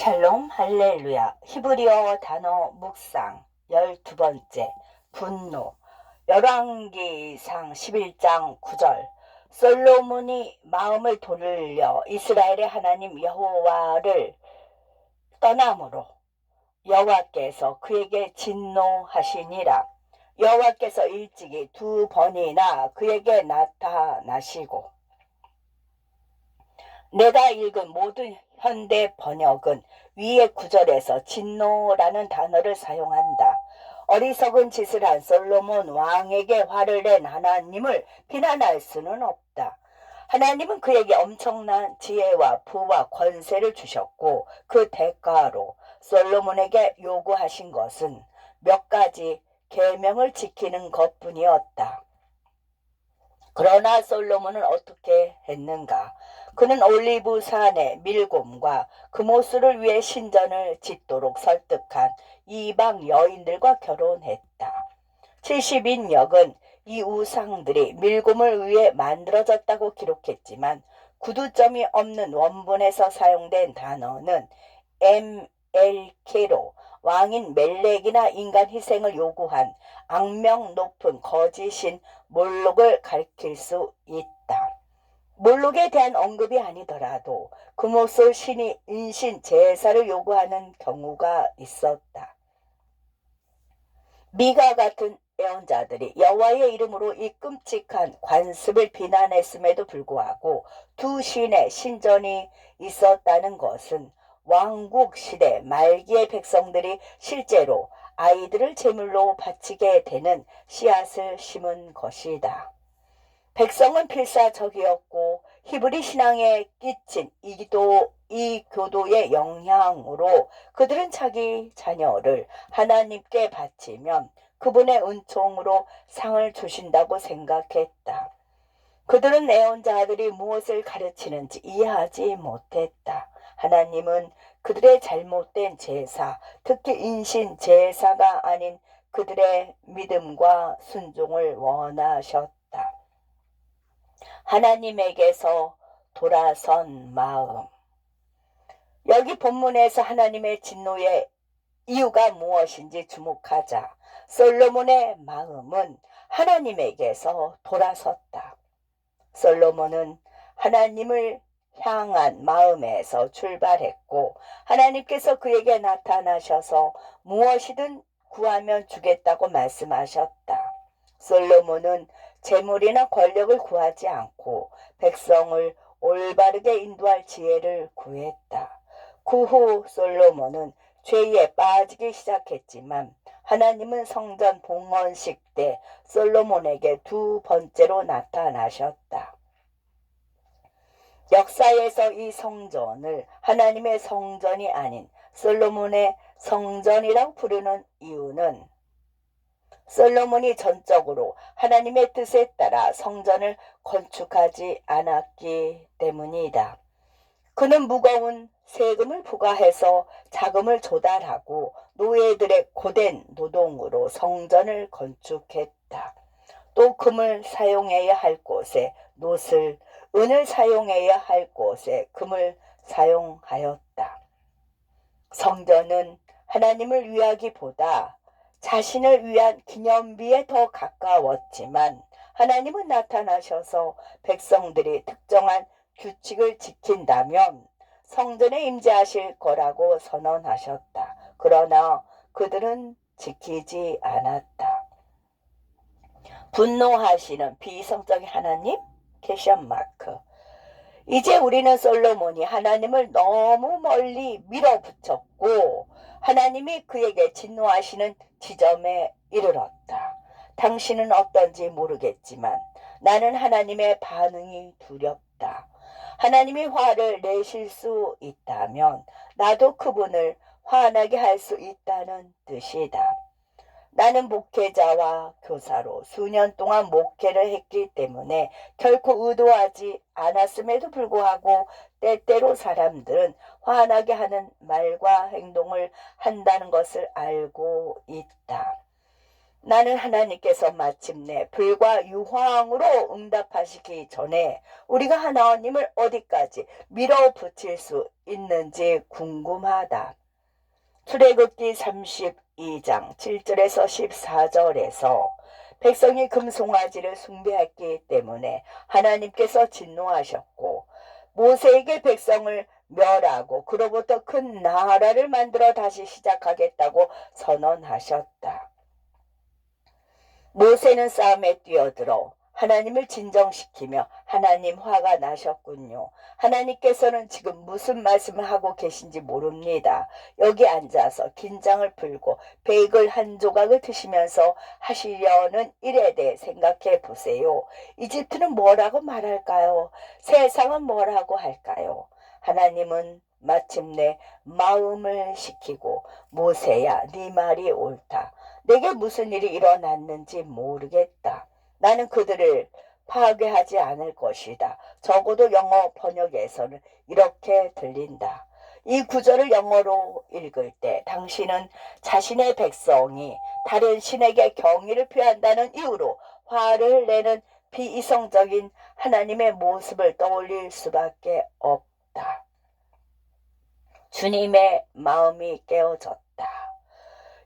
샬롬 할렐루야. 히브리어 단어 묵상 12번째 분노. 열왕기상 11장 9절. 솔로몬이 마음을 돌려 이스라엘의 하나님 여호와를 떠남으로 여호와께서 그에게 진노하시니라. 여호와께서 일찍이 2번이나 그에게 나타나시고. 내가 읽은 모든 현대 번역은 위의 구절에서 진노라는 단어를 사용한다. 어리석은 짓을 한 솔로몬 왕에게 화를 낸 하나님을 비난할 수는 없다. 하나님은 그에게 엄청난 지혜와 부와 권세를 주셨고 그 대가로 솔로몬에게 요구하신 것은 몇 가지 계명을 지키는 것뿐이었다. 그러나 솔로몬은 어떻게 했는가? 그는 올리브 산의 밀곰과 그모스를 위해 신전을 짓도록 설득한 이방 여인들과 결혼했다. 70인역은 이 우상들이 밀곰을 위해 만들어졌다고 기록했지만 구두점이 없는 원본에서 사용된 단어는 MLK로 왕인 멜렉이나 인간 희생을 요구한 악명 높은 거짓인 몰록을 가리킬 수 있다. 몰록에 대한 언급이 아니더라도 그모솔 신이 인신 제사를 요구하는 경우가 있었다. 미가 같은 예언자들이 여호와의 이름으로 이 끔찍한 관습을 비난했음에도 불구하고 두 신의 신전이 있었다는 것은 왕국 시대 말기의 백성들이 실제로 아이들을 제물로 바치게 되는 씨앗을 심은 것이다. 백성은 필사적이었고 히브리 신앙에 끼친 이 교도의 영향으로 그들은 자기 자녀를 하나님께 바치면 그분의 은총으로 상을 주신다고 생각했다. 그들은 예언자들이 무엇을 가르치는지 이해하지 못했다. 하나님은 그들의 잘못된 제사, 특히 인신 제사가 아닌 그들의 믿음과 순종을 원하셨다. 하나님에게서 돌아선 마음. 여기 본문에서 하나님의 진노의 이유가 무엇인지 주목하자. 솔로몬의 마음은 하나님에게서 돌아섰다. 솔로몬은 하나님을 향한 마음에서 출발했고 하나님께서 그에게 나타나셔서 무엇이든 구하면 주겠다고 말씀하셨다. 솔로몬은 재물이나 권력을 구하지 않고 백성을 올바르게 인도할 지혜를 구했다. 그 후 솔로몬은 죄에 빠지기 시작했지만 하나님은 성전 봉헌식 때 솔로몬에게 2번째로 나타나셨다. 역사에서 이 성전을 하나님의 성전이 아닌 솔로몬의 성전이라고 부르는 이유는 솔로몬이 전적으로 하나님의 뜻에 따라 성전을 건축하지 않았기 때문이다. 그는 무거운 세금을 부과해서 자금을 조달하고 노예들의 고된 노동으로 성전을 건축했다. 또 금을 사용해야 할 곳에 놋을, 은을 사용해야 할 곳에 금을 사용하였다. 성전은 하나님을 위하기보다 자신을 위한 기념비에 더 가까웠지만 하나님은 나타나셔서 백성들이 특정한 규칙을 지킨다면 성전에 임재하실 거라고 선언하셨다. 그러나 그들은 지키지 않았다. 분노하시는 비이성적인 하나님? 퀘션마크. 이제 우리는 솔로몬이 하나님을 너무 멀리 밀어붙였고 하나님이 그에게 진노하시는 지점에 이르렀다. 당신은 어떤지 모르겠지만 나는 하나님의 반응이 두렵다. 하나님이 화를 내실 수 있다면 나도 그분을 화나게 할 수 있다는 뜻이다. 나는 목회자와 교사로 수년 동안 목회를 했기 때문에 결코 의도하지 않았음에도 불구하고 때때로 사람들은 화나게 하는 말과 행동을 한다는 것을 알고 있다. 나는 하나님께서 마침내 불과 유황으로 응답하시기 전에 우리가 하나님을 어디까지 밀어붙일 수 있는지 궁금하다. 출애굽기 32장 7절에서 14절에서 백성이 금송아지를 숭배했기 때문에 하나님께서 진노하셨고 모세에게 백성을 멸하고 그로부터 큰 나라를 만들어 다시 시작하겠다고 선언하셨다. 모세는 싸움에 뛰어들어 하나님을 진정시키며 하나님 화가 나셨군요. 하나님께서는 지금 무슨 말씀을 하고 계신지 모릅니다. 여기 앉아서 긴장을 풀고 베이글 한 조각을 드시면서 하시려는 일에 대해 생각해 보세요. 이집트는 뭐라고 말할까요? 세상은 뭐라고 할까요? 하나님은 마침내 마음을 식히고 모세야, 네 말이 옳다. 내게 무슨 일이 일어났는지 모르겠다. 나는 그들을 파괴하지 않을 것이다. 적어도 영어 번역에서는 이렇게 들린다. 이 구절을 영어로 읽을 때 당신은 자신의 백성이 다른 신에게 경의를 표한다는 이유로 화를 내는 비이성적인 하나님의 모습을 떠올릴 수밖에 없다. 주님의 마음이 깨어졌다.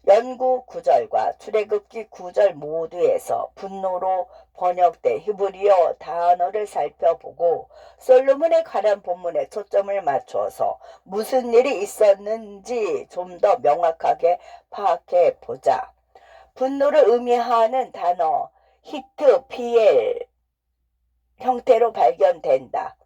연구 9절과 출애굽기 9절 모두에서 분노로 번역된 히브리어 단어를 살펴보고 솔로몬에 관한 본문에 초점을 맞춰서 무슨 일이 있었는지 좀 더 명확하게 파악해 보자. 분노를 의미하는 단어 히트 피엘 형태로 발견된다.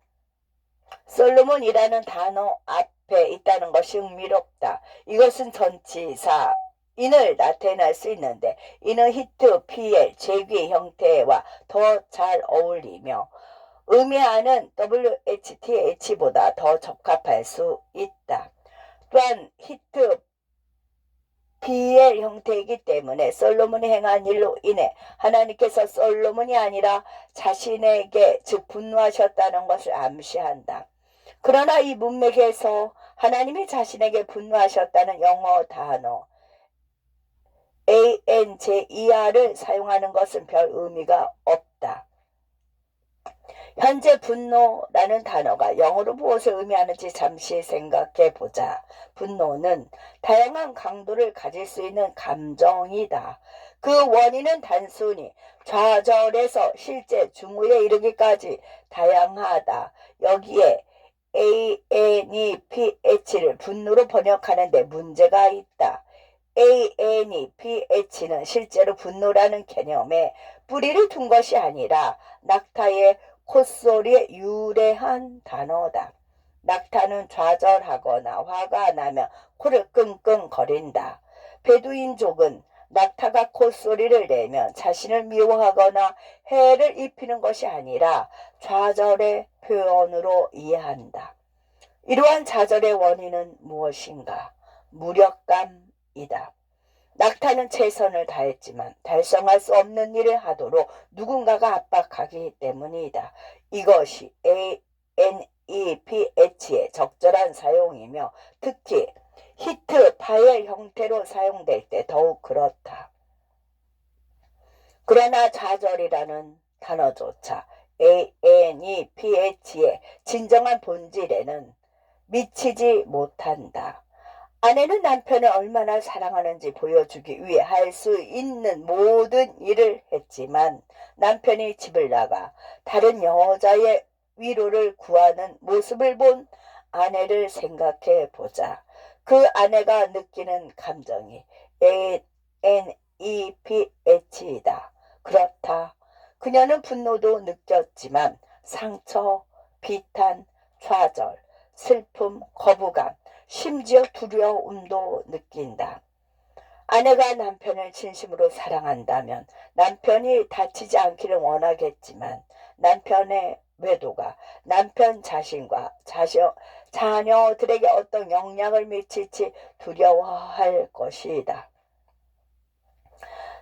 솔로몬이라는 단어 앞에 있다는 것이 흥미롭다. 이것은 전치사 인을 나타낼 수 있는데 이는 히트, 피엘, 제귀 형태와 더 잘 어울리며 의미하는 WHTH보다 더 적합할 수 있다. 또한 히트, 피엘 형태이기 때문에 솔로몬이 행한 일로 인해 하나님께서 솔로몬이 아니라 자신에게 즉 분노하셨다는 것을 암시한다. 그러나 이 문맥에서 하나님이 자신에게 분노하셨다는 영어 단어 ANGER을 사용하는 것은 별 의미가 없다. 현재 분노라는 단어가 영어로 무엇을 의미하는지 잠시 생각해 보자. 분노는 다양한 강도를 가질 수 있는 감정이다. 그 원인은 단순히 좌절에서 실제 중후에 이르기까지 다양하다. 여기에 ANEPH를 분노로 번역하는 데 문제가 있다. ANEPH는 실제로 분노라는 개념에 뿌리를 둔 것이 아니라 낙타의 콧소리에 유래한 단어다. 낙타는 좌절하거나 화가 나면 코를 끙끙거린다. 베두인족은 낙타가 콧소리를 내면 자신을 미워하거나 해를 입히는 것이 아니라 좌절의 표현으로 이해한다. 이러한 좌절의 원인은 무엇인가? 무력감이다. 낙타는 최선을 다했지만 달성할 수 없는 일을 하도록 누군가가 압박하기 때문이다. 이것이 ANEPH의 적절한 사용이며 특히 히트, 파열 형태로 사용될 때 더욱 그렇다. 그러나 좌절이라는 단어조차 ANEPH의 진정한 본질에는 미치지 못한다. 아내는 남편을 얼마나 사랑하는지 보여주기 위해 할 수 있는 모든 일을 했지만 남편이 집을 나가 다른 여자의 위로를 구하는 모습을 본 아내를 생각해 보자. 그 아내가 느끼는 감정이 ANEPH이다. 그렇다. 그녀는 분노도 느꼈지만 상처, 비탄, 좌절, 슬픔, 거부감, 심지어 두려움도 느낀다. 아내가 남편을 진심으로 사랑한다면 남편이 다치지 않기를 원하겠지만 남편의 외도가 남편 자신과 자녀들에게 어떤 영향을 미칠지 두려워할 것이다.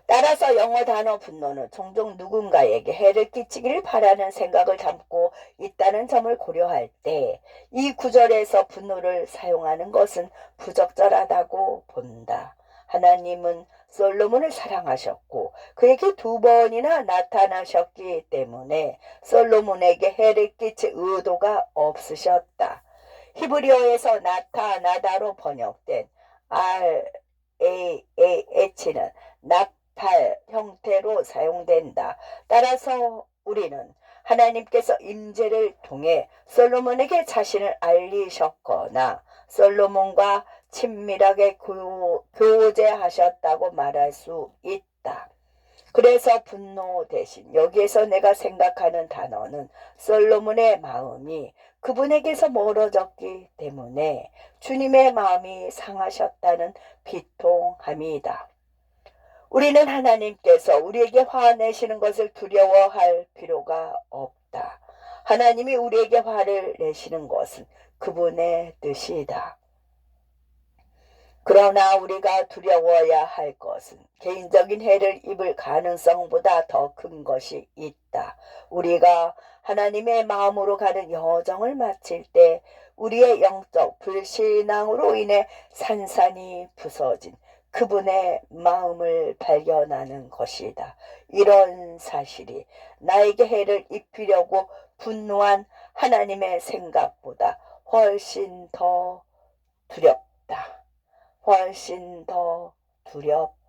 따라서 영어 단어 분노는 종종 누군가에게 해를 끼치기를 바라는 생각을 담고 있다는 점을 고려할 때 이 구절에서 분노를 사용하는 것은 부적절하다고 본다. 하나님은 솔로몬을 사랑하셨고 그에게 2번이나 나타나셨기 때문에 솔로몬에게 해를 끼칠 의도가 없으셨다. 히브리어에서 나타나다로 번역된 RAAH는 나팔 형태로 사용된다. 따라서 우리는 하나님께서 임재를 통해 솔로몬에게 자신을 알리셨거나 솔로몬과 친밀하게 교제하셨다고 말할 수 있다. 그래서 분노 대신 여기에서 내가 생각하는 단어는 솔로몬의 마음이 그분에게서 멀어졌기 때문에 주님의 마음이 상하셨다는 비통함이다. 우리는 하나님께서 우리에게 화내시는 것을 두려워할 필요가 없다. 하나님이 우리에게 화를 내시는 것은 그분의 뜻이다. 그러나 우리가 두려워야 할 것은 개인적인 해를 입을 가능성보다 더 큰 것이 있다. 우리가 하나님의 마음으로 가는 여정을 마칠 때 우리의 영적 불신앙으로 인해 산산이 부서진 그분의 마음을 발견하는 것이다. 이런 사실이 나에게 해를 입히려고 분노한 하나님의 생각보다 훨씬 더 두렵다. 훨씬 더 두렵다.